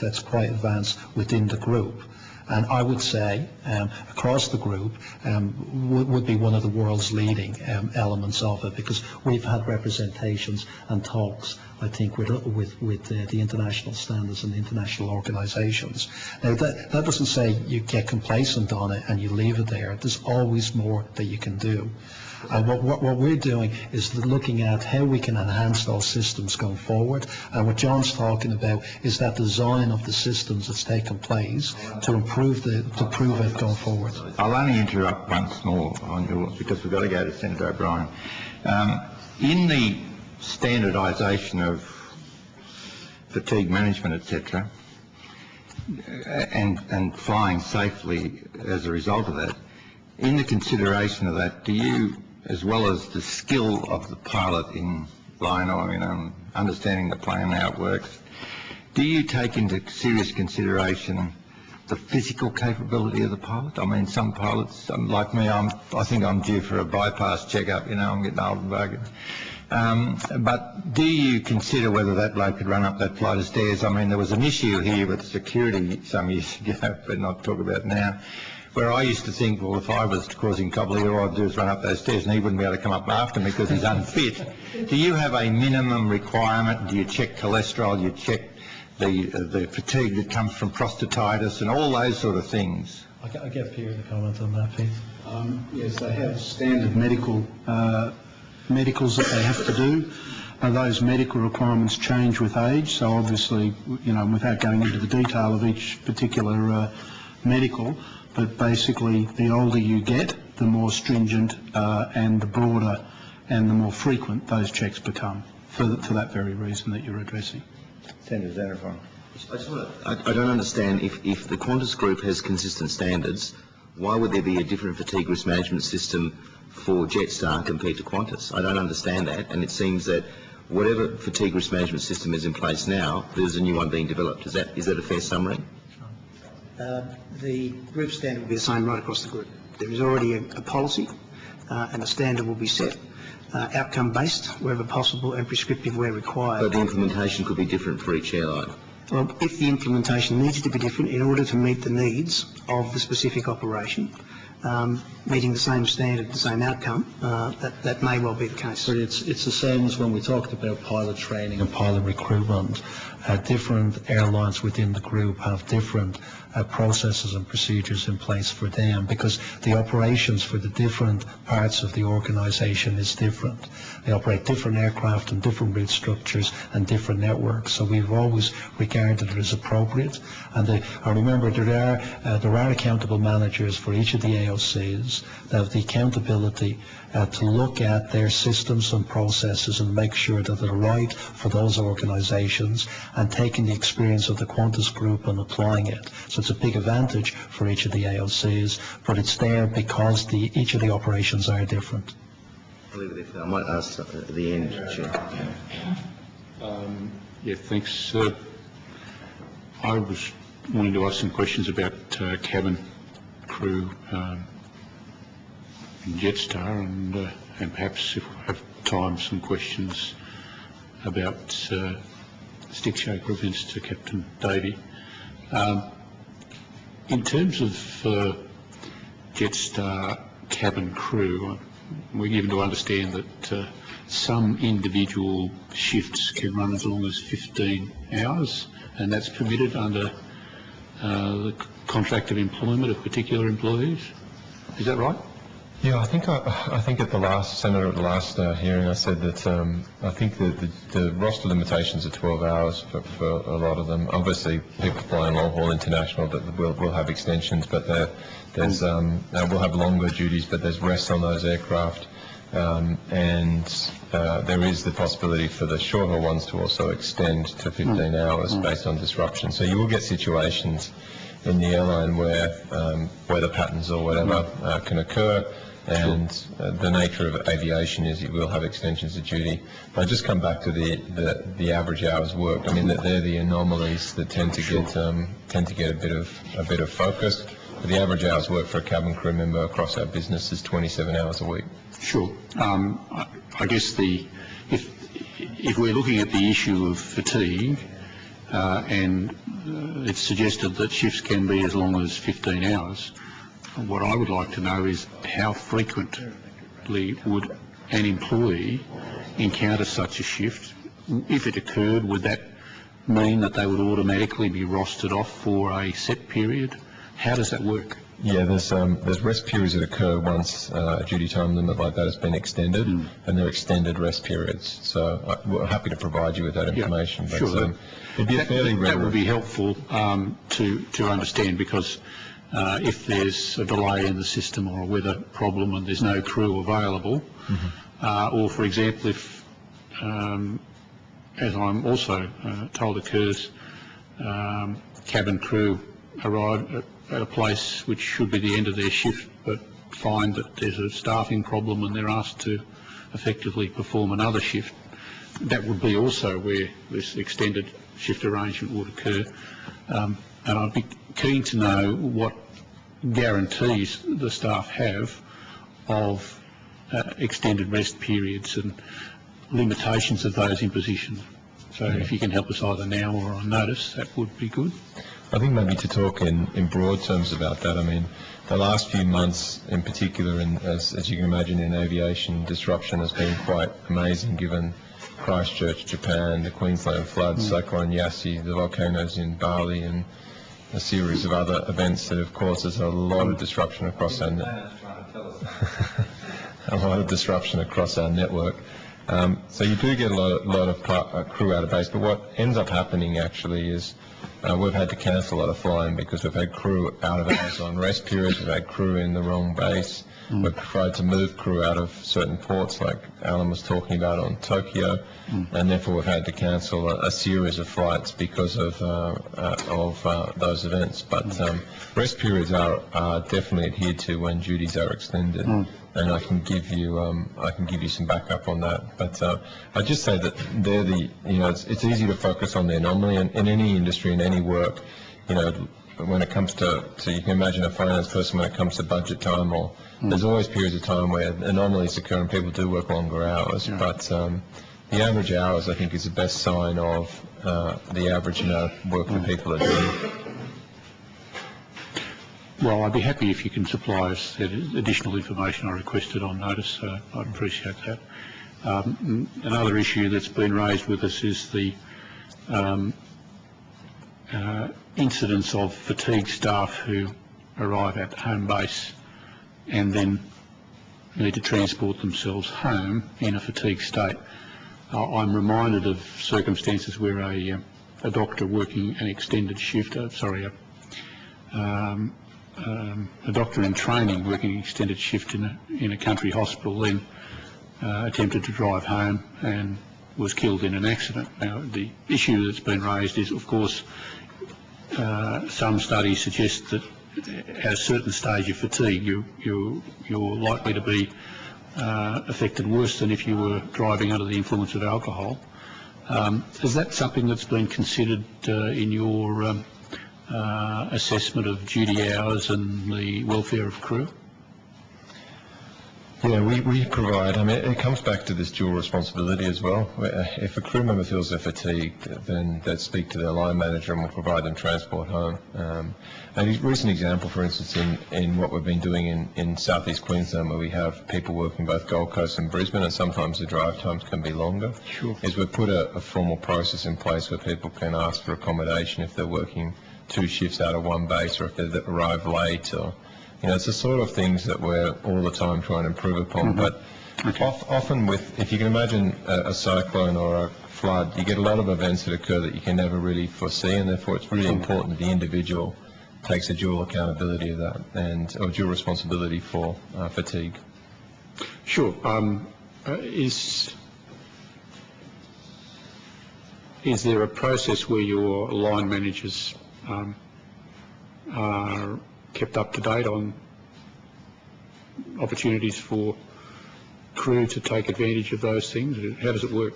that's quite advanced within the group. And I would say across the group would be one of the world's leading elements of it, because we've had representations and talks, I think, with the international standards and the international organisations. Now that doesn't say you get complacent on it and you leave it there. There's always more that you can do. And what we're doing is looking at how we can enhance those systems going forward. And what John's talking about is that design of the systems that's taken place to improve it going forward. I'll only interrupt once more on yours, because we've got to go to Senator O'Brien. In the standardisation of fatigue management, etc., and flying safely as a result of that, in the consideration of that, do you, as well as the skill of the pilot in flying, understanding the plane and how it works, do you take into serious consideration the physical capability of the pilot? I mean, some pilots, like me, I think I'm due for a bypass checkup. I'm getting old and buggered. But do you consider whether that bloke could run up that flight of stairs? I mean, there was an issue here with security some years ago, but not talk about now, where I used to think, well, if I was causing trouble here, all I'd do is run up those stairs and he wouldn't be able to come up after me because he's unfit. Do you have a minimum requirement? Do you check cholesterol? Do you check the fatigue that comes from prostatitis and all those sort of things? I get Pierre to comment on that, Pete. Yes, they have standard medicals that they have to do. Those medical requirements change with age, so obviously, without going into the detail of each particular medical, but basically the older you get, the more stringent and the broader and the more frequent those checks become, for that very reason that you're addressing. Senator Xenophon. I don't understand, if the Qantas group has consistent standards, why would there be a different fatigue risk management system for Jetstar compared to Qantas? I don't understand that, and it seems that whatever fatigue risk management system is in place now, there's a new one being developed. Is that a fair summary? The group standard will be the same right across the group. There is already a policy and a standard will be set, outcome-based wherever possible and prescriptive where required. But the implementation could be different for each airline. Well, if the implementation needs to be different in order to meet the needs of the specific operation, meeting the same standard, the same outcome, that may well be the case. But it's the same as when we talked about pilot training and pilot recruitment. Different airlines within the group have different processes and procedures in place for them, because the operations for the different parts of the organisation is different. They operate different aircraft and different route structures and different networks, so we've always regarded it as appropriate. And I remember there are accountable managers for each of the AOCs that have the accountability to look at their systems and processes and make sure that they're right for those organisations, and taking the experience of the Qantas group and applying it. So it's a big advantage for each of the AOCs, but it's there because each of the operations are different. I'll leave it there. I might ask at the end, Chair. Yeah, thanks. I was wanting to ask some questions about cabin crew in Jetstar, and perhaps, if we have time, some questions about stick shaker events to Captain Davey. In terms of Jetstar cabin crew, we're given to understand that some individual shifts can run as long as 15 hours, and that's permitted under the contract of employment of particular employees. Is that right? Yeah, I think at the last hearing I said that I think that the roster limitations are 12 hours for a lot of them. Obviously, people flying long haul international that will have extensions, but we'll have longer duties, but there's rest on those aircraft, and there is the possibility for the short haul ones to also extend to 15 hours based on disruption. So you will get situations in the airline where weather patterns or whatever can occur, and the nature of aviation is you will have extensions of duty. But I just come back to the average hours worked. I mean, that they're the anomalies that tend to get a bit of focus. But the average hours worked for a cabin crew member across our business is 27 hours a week. Sure. I guess if we're looking at the issue of fatigue, and it's suggested that shifts can be as long as 15 hours. What I would like to know is how frequently would an employee encounter such a shift? If it occurred, would that mean that they would automatically be rostered off for a set period? How does that work? Yeah, there's rest periods that occur once a duty time limit like that has been extended, and they're extended rest periods. So we're happy to provide you with that information. Yeah, but, sure. It'd be a fairly That would be helpful to understand, because if there's a delay in the system or a weather problem and there's no crew available, or for example if, as I'm also told occurs, cabin crew arrive at a place which should be the end of their shift but find that there's a staffing problem and they're asked to effectively perform another shift. That would be also where this extended shift arrangement would occur. And I'd be keen to know what guarantees the staff have of extended rest periods and limitations of those impositions. So if you can help us either now or on notice, that would be good. I think maybe to talk in broad terms about that, I mean, the last few months in particular, and as you can imagine in aviation, disruption has been quite amazing given Christchurch, Japan, the Queensland floods, Cyclone Yassi, the volcanoes in Bali, and a series of other events that have caused us a lot of disruption across our network. So you do get a lot of crew out of base, but what ends up happening actually is we've had to cancel a lot of flying because we've had crew out of hours on rest periods, we've had crew in the wrong base, we've tried to move crew out of certain ports like Alan was talking about on Tokyo, and therefore we've had to cancel a series of flights because of those events. But rest periods are definitely adhered to when duties are extended, and I can give you some backup on that. But I just say that they're it's easy to focus on the anomaly, and in any industry, in any work, when it comes to you can imagine a finance person when it comes to budget time, or there's always periods of time where anomalies occur and people do work longer hours. But the average hours, I think, is the best sign of the average work that people are doing. Well, I'd be happy if you can supply us additional information I requested on notice. I'd appreciate that. Another issue that's been raised with us is the incidence of fatigue staff who arrive at home base and then need to transport themselves home in a fatigue state. I'm reminded of circumstances where a doctor working an extended shift, a doctor in training working an extended shift in a country hospital then attempted to drive home and was killed in an accident. Now, the issue that's been raised is, of course, some studies suggest that at a certain stage of fatigue, you're likely to be affected worse than if you were driving under the influence of alcohol. Is that something that's been considered in your assessment of duty hours and the welfare of crew? Yeah, we provide, I mean, it comes back to this dual responsibility as well. If a crew member feels they're fatigued, then they'd speak to their line manager and we'll provide them transport home. A recent example, for instance, in what we've been doing in southeast Queensland, where we have people working both Gold Coast and Brisbane, and sometimes the drive times can be longer, is we've put a formal process in place where people can ask for accommodation if they're working 2 shifts out of one base, or if they arrive late, or it's the sort of things that we're all the time trying to improve upon. But often if you can imagine a cyclone or a flood, you get a lot of events that occur that you can never really foresee, and therefore it's really important that the individual takes a dual accountability of that, or dual responsibility for fatigue. Sure. Is there a process where your line managers are kept up to date on opportunities for crew to take advantage of those things? How does it work?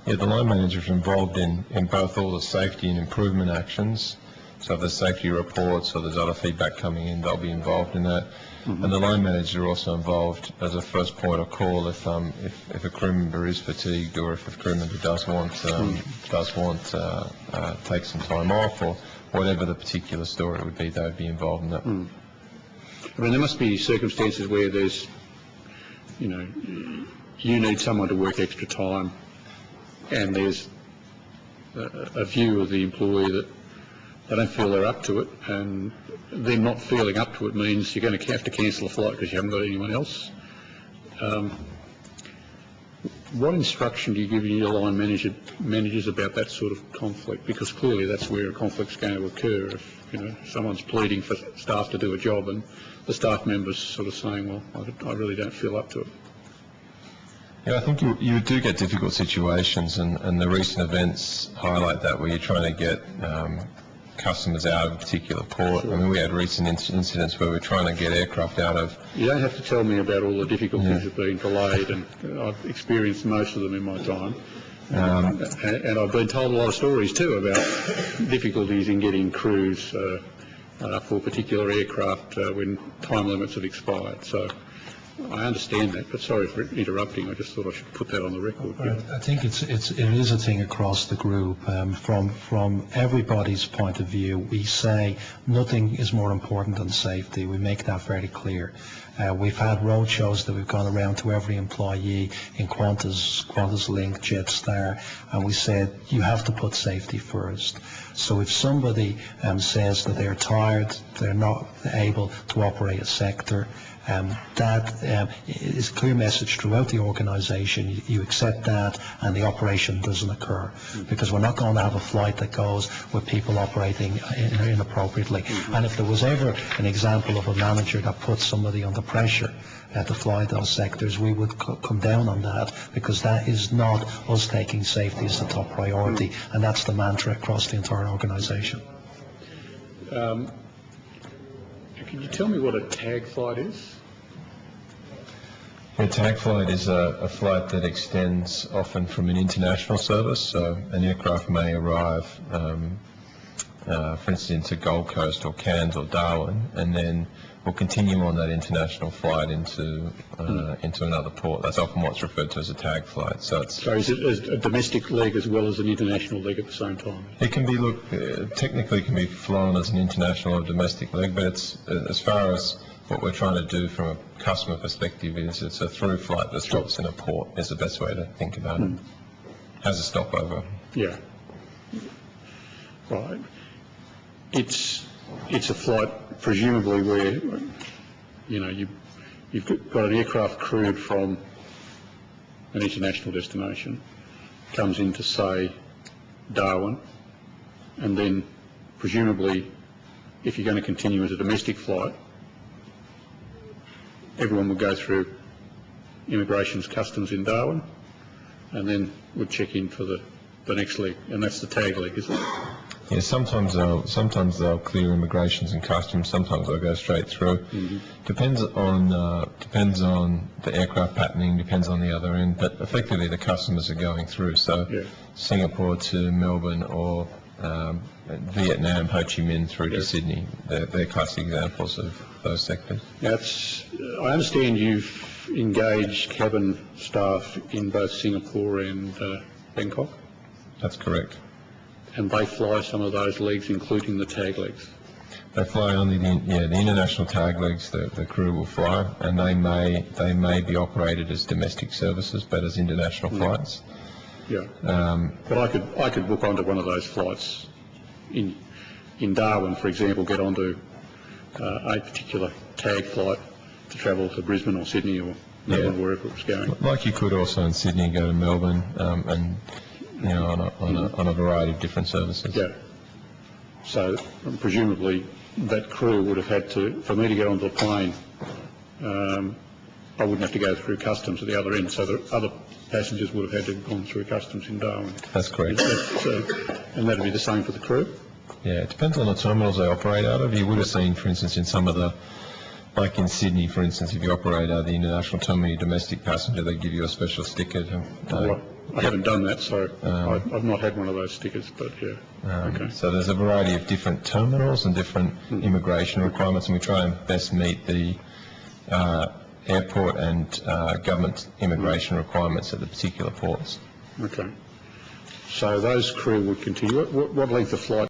Yeah, the line managers are involved in both all the safety and improvement actions. So if there's safety reports or there's other feedback coming in, they'll be involved in that. and the line manager are also involved as a first point of call if a crew member is fatigued, or if a crew member does want take some time off, or whatever the particular story would be, they would be involved in that. I mean, there must be circumstances where there's, you need someone to work extra time, and there's a view of the employee that they don't feel they're up to it, and them not feeling up to it means you're going to have to cancel a flight because you haven't got anyone else. What instruction do you give your line managers about that sort of conflict? Because clearly that's where a conflict's going to occur. If someone's pleading for staff to do a job and the staff member's sort of saying, well, I really don't feel up to it. Yeah, I think you do get difficult situations, and the recent events highlight that, where you're trying to get customers out of a particular port. Sure. I mean, we had recent incidents where we're trying to get aircraft out of... You don't have to tell me about all the difficulties of being delayed, and I've experienced most of them in my time. And I've been told a lot of stories too about difficulties in getting crews for particular aircraft when time limits have expired. So I understand that, but sorry for interrupting. I just thought I should put that on the record. Yeah. I think it is a thing across the group. From everybody's point of view, we say nothing is more important than safety. We make that very clear. We've had road shows that we've gone around to every employee in Qantas Link, Jetstar, and we said you have to put safety first. So if somebody says that they're tired, they're not able to operate a sector, that is a clear message throughout the organisation. You accept that, and the operation doesn't occur, because we're not going to have a flight that goes with people operating inappropriately. And if there was ever an example of a manager that put somebody under pressure to fly those sectors, we would come down on that, because that is not us taking safety as the top priority, and that's the mantra across the entire organisation. Can you tell me what a tag flight is? A tag flight is a flight that extends often from an international service. So an aircraft may arrive, for instance, to Gold Coast or Cairns or Darwin, and then will continue on that international flight into another port. That's often what's referred to as a tag flight. So is it a domestic leg as well as an international leg at the same time? It can be technically can be flown as an international or domestic leg, but it's as far as what we're trying to do from a customer perspective is it's a through flight that stops in a port is the best way to think about it. Has a stopover. Yeah. Right. It's a flight presumably where you've got an aircraft crewed from an international destination, comes into say Darwin, and then presumably if you're going to continue as a domestic flight, everyone would go through immigration's customs in Darwin, and then would check in for the next leg, and that's the tag leg, isn't it? Yeah, sometimes they'll clear immigrations and customs. Sometimes they'll go straight through. Depends on the aircraft patterning. Depends on the other end. But effectively, the customers are going through. So Singapore to Melbourne, or Vietnam, Ho Chi Minh through to Sydney. They're classic examples of those sectors. I understand you've engaged cabin staff in both Singapore and Bangkok. That's correct. And they fly some of those legs, including the tag legs. They fly only the international tag legs. The crew will fly, and they may be operated as domestic services, but as international flights. Yeah. But I could book onto one of those flights in Darwin, for example, get onto a particular tag flight to travel to Brisbane or Sydney or Melbourne, wherever it was going. Like you could also in Sydney go to Melbourne, and on a variety of different services. Yeah. So presumably that crew would have had to, for me to get onto a plane, I wouldn't have to go through customs at the other end, so the other passengers would have had to have gone through customs in Darwin. That's correct. And that would be the same for the crew? Yeah, it depends on the terminals they operate out of. You would have seen, for instance, in some of the, like in Sydney, for instance, if you operate out of the international terminal, your domestic passenger, they give you a special sticker. I haven't done that, so I've not had one of those stickers, but okay. So there's a variety of different terminals and different immigration requirements, and we try and best meet the airport and government immigration requirements at the particular ports. Okay. So those crew would continue. What length of flight